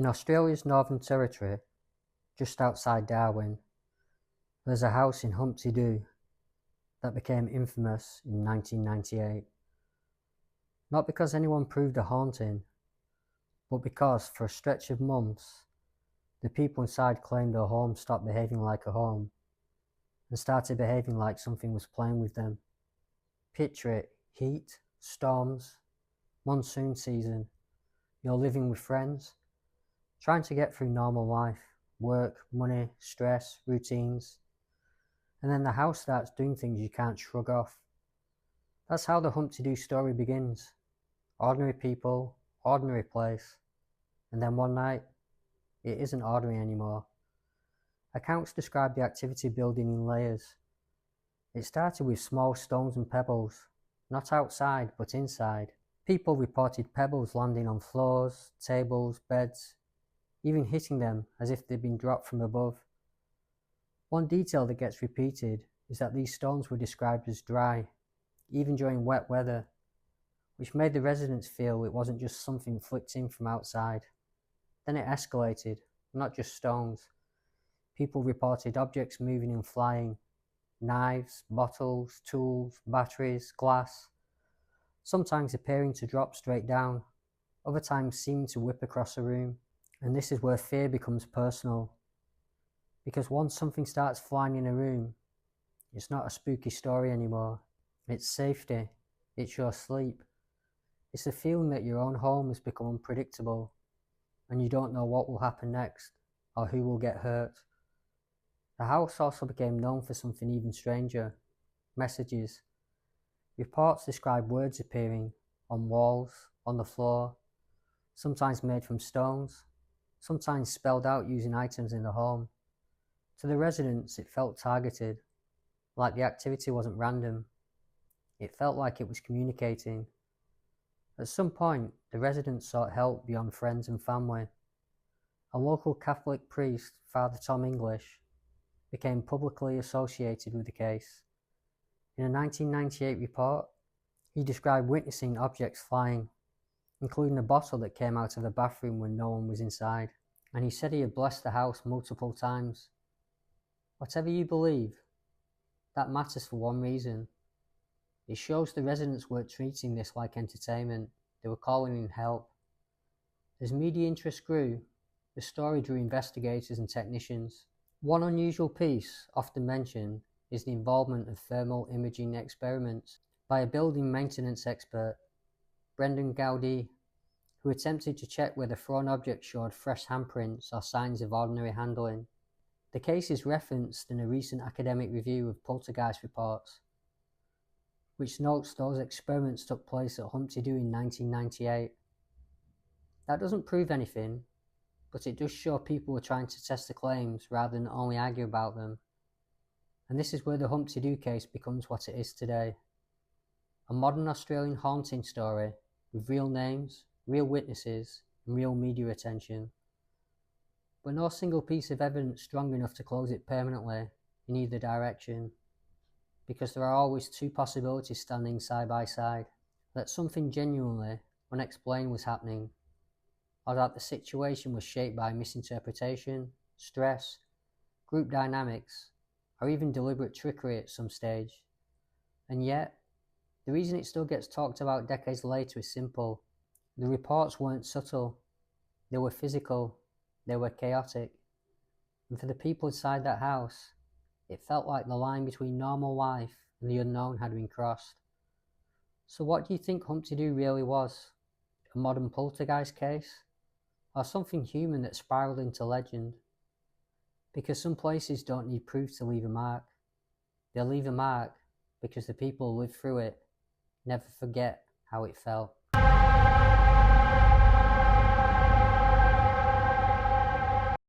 In Australia's Northern Territory, just outside Darwin, there's a house in Humpty Doo that became infamous in 1998. Not because anyone proved a haunting, but because for a stretch of months, the people inside claimed their home stopped behaving like a home and started behaving like something was playing with them. Picture it: heat, storms, monsoon season, you're living with friends, trying to get through normal life, work, money, stress, routines, and then the house starts doing things you can't shrug off. That's how the Humpty Doo story begins. Ordinary people, ordinary place, and then one night, it isn't ordinary anymore. Accounts describe the activity building in layers. It started with small stones and pebbles, not outside but inside. People reported pebbles landing on floors, tables, beds, even hitting them as if they'd been dropped from above. One detail that gets repeated is that these stones were described as dry, even during wet weather, which made the residents feel it wasn't just something flicked in from outside. Then it escalated, not just stones. People reported objects moving and flying, knives, bottles, tools, batteries, glass, sometimes appearing to drop straight down, other times seeming to whip across a room. And this is where fear becomes personal. Because once something starts flying in a room, it's not a spooky story anymore. It's safety. It's your sleep. It's the feeling that your own home has become unpredictable and you don't know what will happen next or who will get hurt. The house also became known for something even stranger: messages. Reports describe words appearing on walls, on the floor, sometimes made from stones, sometimes spelled out using items in the home. To the residents, it felt targeted, like the activity wasn't random. It felt like it was communicating. At some point, the residents sought help beyond friends and family. A local Catholic priest, Father Tom English, became publicly associated with the case. In a 1998 report, he described witnessing objects flying, including a bottle that came out of the bathroom when no one was inside. And he said he had blessed the house multiple times. Whatever you believe, that matters for one reason. It shows the residents weren't treating this like entertainment, they were calling in help. As media interest grew, the story drew investigators and technicians. One unusual piece, often mentioned, is the involvement of thermal imaging experiments by a building maintenance expert, Brendan Gowdy, who attempted to check whether thrown objects showed fresh handprints or signs of ordinary handling. The case is referenced in a recent academic review of Poltergeist reports, which notes those experiments took place at Humpty Doo in 1998. That doesn't prove anything, but it does show people were trying to test the claims rather than only argue about them. And this is where the Humpty Doo case becomes what it is today. A modern Australian haunting story with real names, real witnesses, and real media attention. But no single piece of evidence strong enough to close it permanently in either direction, because there are always two possibilities standing side by side: that something genuinely unexplained was happening, or that the situation was shaped by misinterpretation, stress, group dynamics, or even deliberate trickery at some stage. And yet, the reason it still gets talked about decades later is simple. The reports weren't subtle, they were physical, they were chaotic. And for the people inside that house, it felt like the line between normal life and the unknown had been crossed. So what do you think Humpty Doo really was? A modern poltergeist case? Or something human that spiraled into legend? Because some places don't need proof to leave a mark. They leave a mark because the people who lived through it never forget how it felt.